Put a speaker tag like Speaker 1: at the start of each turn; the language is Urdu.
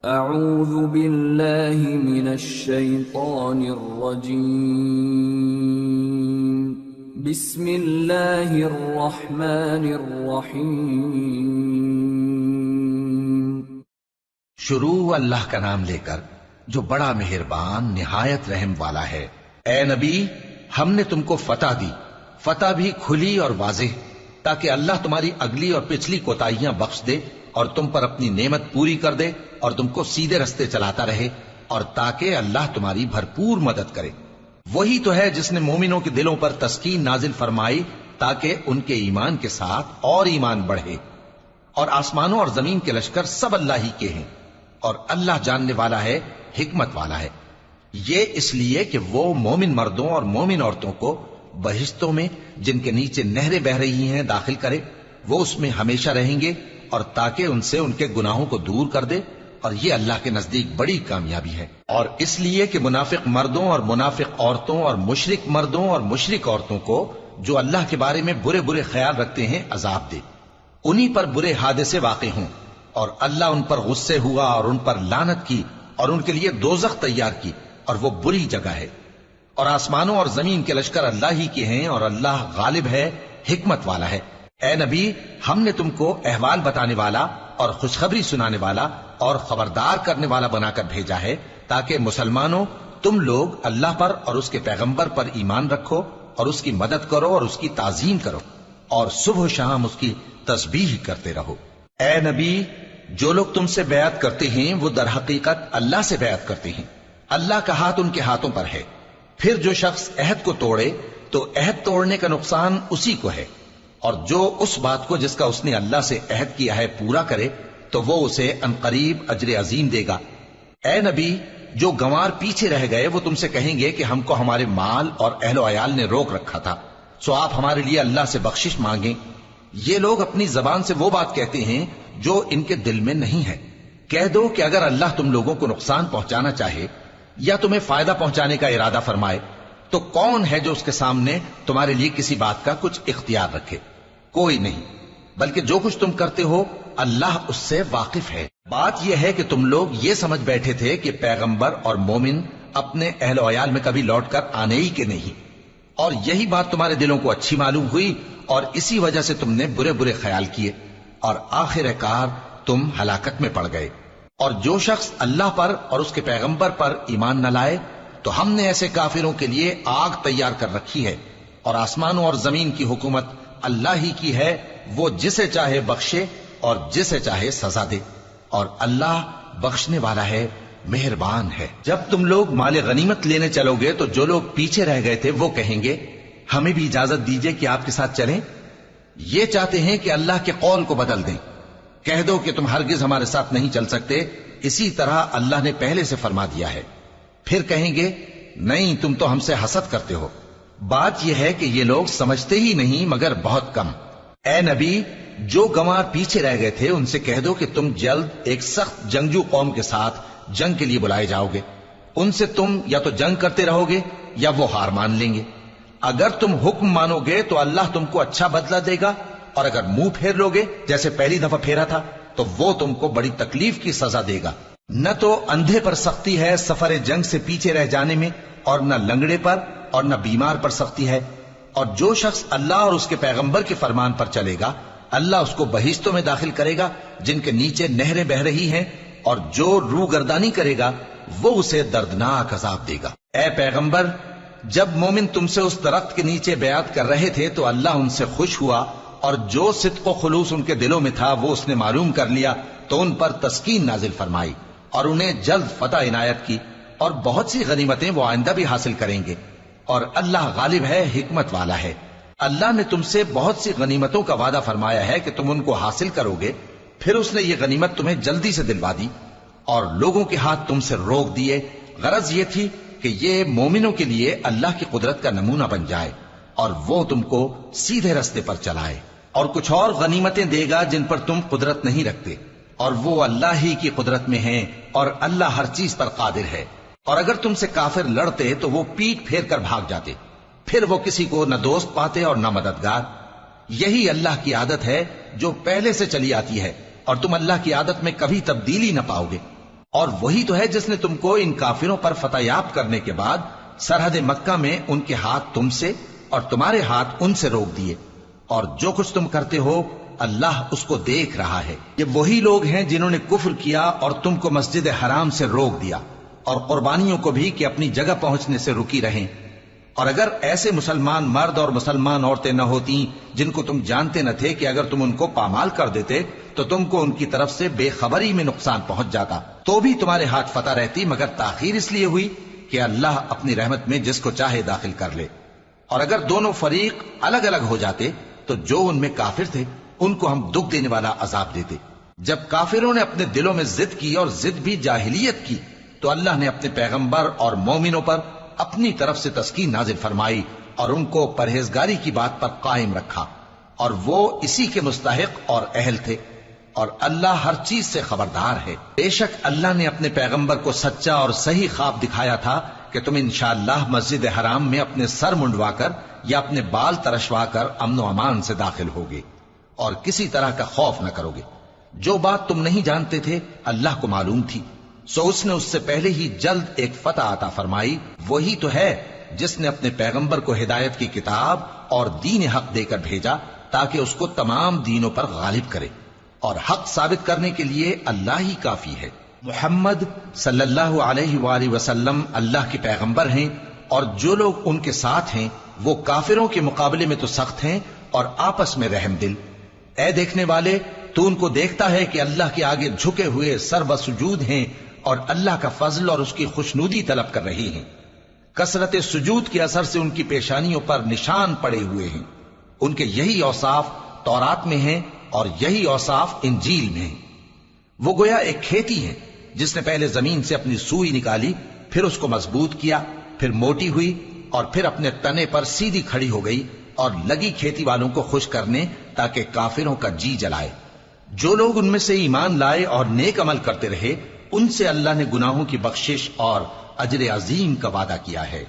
Speaker 1: اعوذ باللہ من الشیطان الرجیم بسم اللہ الرحمن الرحیم۔
Speaker 2: شروع اللہ کا نام لے کر جو بڑا مہربان نہایت رحم والا ہے۔ اے نبی، ہم نے تم کو فتح دی، فتح بھی کھلی اور واضح، تاکہ اللہ تمہاری اگلی اور پچھلی کوتاہیاں بخش دے اور تم پر اپنی نعمت پوری کر دے اور تم کو سیدھے رستے چلاتا رہے، اور تاکہ اللہ تمہاری بھرپور مدد کرے۔ وہی تو ہے جس نے مومنوں کے دلوں پر تسکین نازل فرمائی تاکہ ان کے ایمان کے ساتھ اور ایمان بڑھے۔ اور آسمانوں اور زمین کے لشکر سب اللہ ہی کے ہیں، اور اللہ جاننے والا ہے، حکمت والا ہے۔ یہ اس لیے کہ وہ مومن مردوں اور مومن عورتوں کو بہشتوں میں جن کے نیچے نہریں بہ رہی ہیں داخل کرے، وہ اس میں ہمیشہ رہیں گے، اور تاکہ ان سے ان کے گناہوں کو دور کر دے، اور یہ اللہ کے نزدیک بڑی کامیابی ہے۔ اور اس لیے کہ منافق مردوں اور منافق عورتوں اور مشرک مردوں اور مشرک عورتوں کو جو اللہ کے بارے میں برے برے خیال رکھتے ہیں عذاب دے، انہی پر برے حادثے واقع ہوں، اور اللہ ان پر غصے ہوا اور ان پر لعنت کی اور ان کے لیے دوزخ تیار کی، اور وہ بری جگہ ہے۔ اور آسمانوں اور زمین کے لشکر اللہ ہی کے ہیں، اور اللہ غالب ہے، حکمت والا ہے۔ اے نبی، ہم نے تم کو احوال بتانے والا اور خوشخبری سنانے والا اور خبردار کرنے والا بنا کر بھیجا ہے، تاکہ مسلمانوں تم لوگ اللہ پر اور اس کے پیغمبر پر ایمان رکھو اور اس کی مدد کرو اور اس کی تعظیم کرو، اور صبح و شام اس کی تسبیح کرتے رہو۔ اے نبی، جو لوگ تم سے بیعت کرتے ہیں وہ در حقیقت اللہ سے بیعت کرتے ہیں، اللہ کا ہاتھ ان کے ہاتھوں پر ہے۔ پھر جو شخص عہد کو توڑے تو عہد توڑنے کا نقصان اسی کو ہے، اور جو اس بات کو جس کا اس نے اللہ سے عہد کیا ہے پورا کرے تو وہ اسے عنقریب اجر عظیم دے گا۔ اے نبی، جو گنوار پیچھے رہ گئے وہ تم سے کہیں گے کہ ہم کو ہمارے مال اور اہل و عیال نے روک رکھا تھا، سو آپ ہمارے لیے اللہ سے بخشش مانگیں۔ یہ لوگ اپنی زبان سے وہ بات کہتے ہیں جو ان کے دل میں نہیں ہے۔ کہہ دو کہ اگر اللہ تم لوگوں کو نقصان پہنچانا چاہے یا تمہیں فائدہ پہنچانے کا ارادہ فرمائے تو کون ہے جو اس کے سامنے تمہارے لیے کسی بات کا کچھ اختیار رکھے؟ کوئی نہیں، بلکہ جو کچھ تم کرتے ہو اللہ اس سے واقف ہے۔ بات یہ ہے کہ تم لوگ یہ سمجھ بیٹھے تھے کہ پیغمبر اور مومن اپنے اہل و عیال میں کبھی لوٹ کر آنے ہی کے نہیں، اور یہی بات تمہارے دلوں کو اچھی معلوم ہوئی اور اسی وجہ سے تم نے برے برے خیال کیے، اور آخر کار تم ہلاکت میں پڑ گئے۔ اور جو شخص اللہ پر اور اس کے پیغمبر پر ایمان نہ لائے تو ہم نے ایسے کافروں کے لیے آگ تیار کر رکھی ہے، اور آسمانوں اور زمین کی حکومت اللہ ہی کی ہے، وہ جسے چاہے بخشے اور جسے چاہے سزا دے، اور اللہ بخشنے والا ہے، مہربان ہے۔ جب تم لوگ مال غنیمت لینے چلو گے تو جو لوگ پیچھے رہ گئے تھے وہ کہیں گے ہمیں بھی اجازت دیجئے کہ آپ کے ساتھ چلیں۔ یہ چاہتے ہیں کہ اللہ کے قول کو بدل دیں۔ کہہ دو کہ تم ہرگز ہمارے ساتھ نہیں چل سکتے، اسی طرح اللہ نے پہلے سے فرما دیا ہے۔ پھر کہیں گے نہیں، تم تو ہم سے حسد کرتے ہو۔ بات یہ ہے کہ یہ لوگ سمجھتے ہی نہیں مگر بہت کم۔ اے نبی، جو گنوار پیچھے رہ گئے تھے ان سے کہہ دو کہ تم جلد ایک سخت جنگجو قوم کے ساتھ جنگ کے لیے بلائے جاؤ گے، ان سے تم یا تو جنگ کرتے رہو گے یا وہ ہار مان لیں گے۔ اگر تم حکم مانو گے تو اللہ تم کو اچھا بدلہ دے گا، اور اگر منہ پھیر لو گے جیسے پہلی دفعہ پھیرا تھا تو وہ تم کو بڑی تکلیف کی سزا دے گا۔ نہ تو اندھے پر سختی ہے سفر جنگ سے پیچھے رہ جانے میں، اور نہ لنگڑے پر اور نہ بیمار پر سختی ہے۔ اور جو شخص اللہ اور اس کے پیغمبر کے فرمان پر چلے گا اللہ اس کو بہشتوں میں داخل کرے گا جن کے نیچے نہریں بہ رہی ہیں، اور جو روگردانی کرے گا وہ اسے دردناک عذاب دے گا۔ اے پیغمبر، جب مومن تم سے اس درخت کے نیچے بیعت کر رہے تھے تو اللہ ان سے خوش ہوا، اور جو صدق و خلوص ان کے دلوں میں تھا وہ اس نے معلوم کر لیا تو ان پر تسکین نازل فرمائی اور انہیں جلد فتح عنایت کی، اور بہت سی غنیمتیں وہ آئندہ بھی حاصل کریں گے، اور اللہ غالب ہے، حکمت والا ہے۔ اللہ نے تم سے بہت سی غنیمتوں کا وعدہ فرمایا ہے کہ تم ان کو حاصل کرو گے، پھر اس نے یہ غنیمت تمہیں جلدی سے دلوا دی اور لوگوں کے ہاتھ تم سے روک دیے۔ غرض یہ تھی کہ یہ مومنوں کے لیے اللہ کی قدرت کا نمونہ بن جائے اور وہ تم کو سیدھے رستے پر چلائے۔ اور کچھ اور غنیمتیں دے گا جن پر تم قدرت نہیں رکھتے، اور وہ اللہ ہی کی قدرت میں ہیں، اور اللہ ہر چیز پر قادر ہے۔ اور اگر تم سے کافر لڑتے تو وہ پیٹ پھیر کر بھاگ جاتے، پھر وہ کسی کو نہ دوست پاتے اور نہ مددگار۔ یہی اللہ کی عادت ہے جو پہلے سے چلی آتی ہے، اور تم اللہ کی عادت میں کبھی تبدیلی نہ پاؤ گے۔ اور وہی تو ہے جس نے تم کو ان کافروں پر فتح یاب کرنے کے بعد سرحد مکہ میں ان کے ہاتھ تم سے اور تمہارے ہاتھ ان سے روک دیے، اور جو کچھ تم کرتے ہو اللہ اس کو دیکھ رہا ہے۔ یہ وہی لوگ ہیں جنہوں نے کفر کیا اور تم کو مسجد حرام سے روک دیا، اور قربانیوں کو بھی کہ اپنی جگہ پہنچنے سے رکی رہیں۔ اور اگر ایسے مسلمان مرد اور مسلمان عورتیں نہ ہوتی جن کو تم جانتے نہ تھے کہ اگر تم ان کو پامال کر دیتے تو تم کو ان کی طرف سے بے خبری میں نقصان پہنچ جاتا، تو بھی تمہارے ہاتھ فتح رہتی، مگر تاخیر اس لیے ہوئی کہ اللہ اپنی رحمت میں جس کو چاہے داخل کر لے۔ اور اگر دونوں فریق الگ الگ ہو جاتے تو جو ان میں کافر تھے ان کو ہم دکھ دینے والا عذاب دیتے۔ جب کافروں نے اپنے دلوں میں ضد کی، اور ضد بھی جاہلیت کی، تو اللہ نے اپنے پیغمبر اور مومنوں پر اپنی طرف سے تسکین نازل فرمائی اور ان کو پرہیزگاری کی بات پر قائم رکھا، اور وہ اسی کے مستحق اور اہل تھے، اور اللہ ہر چیز سے خبردار ہے۔ بے شک اللہ نے اپنے پیغمبر کو سچا اور صحیح خواب دکھایا تھا کہ تم انشاءاللہ مسجد حرام میں اپنے سر منڈوا کر یا اپنے بال ترشوا کر امن و امان سے داخل ہوگے اور کسی طرح کا خوف نہ کرو گے۔ جو بات تم نہیں جانتے تھے اللہ کو معلوم تھی، سو اس نے اس سے پہلے ہی جلد ایک فتح عطا فرمائی۔ وہی تو ہے جس نے اپنے پیغمبر کو ہدایت کی کتاب اور دین حق دے کر بھیجا تاکہ اس کو تمام دینوں پر غالب کرے، اور حق ثابت کرنے کے لیے اللہ ہی کافی ہے۔ محمد صلی اللہ علیہ وآلہ وسلم اللہ کے پیغمبر ہیں، اور جو لوگ ان کے ساتھ ہیں وہ کافروں کے مقابلے میں تو سخت ہیں اور آپس میں رحم دل۔ اے دیکھنے والے، تو ان کو دیکھتا ہے کہ اللہ کے آگے جھکے ہوئے سر بسجود ہیں اور اللہ کا فضل اور اس کی خوشنودی طلب کر رہی ہیں۔ کثرت سجود کے اثر سے ان کی پیشانیوں پر نشان پڑے ہوئے ہیں۔ ان کے یہی اوصاف تورات میں ہیں اور یہی اوصاف انجیل میں ہیں۔ وہ گویا ایک کھیتی ہے جس نے پہلے زمین سے اپنی سوئی نکالی، پھر اس کو مضبوط کیا، پھر موٹی ہوئی، اور پھر اپنے تنے پر سیدھی کھڑی ہو گئی، اور لگی کھیتی والوں کو خوش کرنے تاکہ کافروں کا جی جلائے۔ جو لوگ ان میں سے ایمان لائے اور نیک عمل کرتے رہے ان سے اللہ نے گناہوں کی بخشش اور اجر عظیم کا وعدہ کیا ہے۔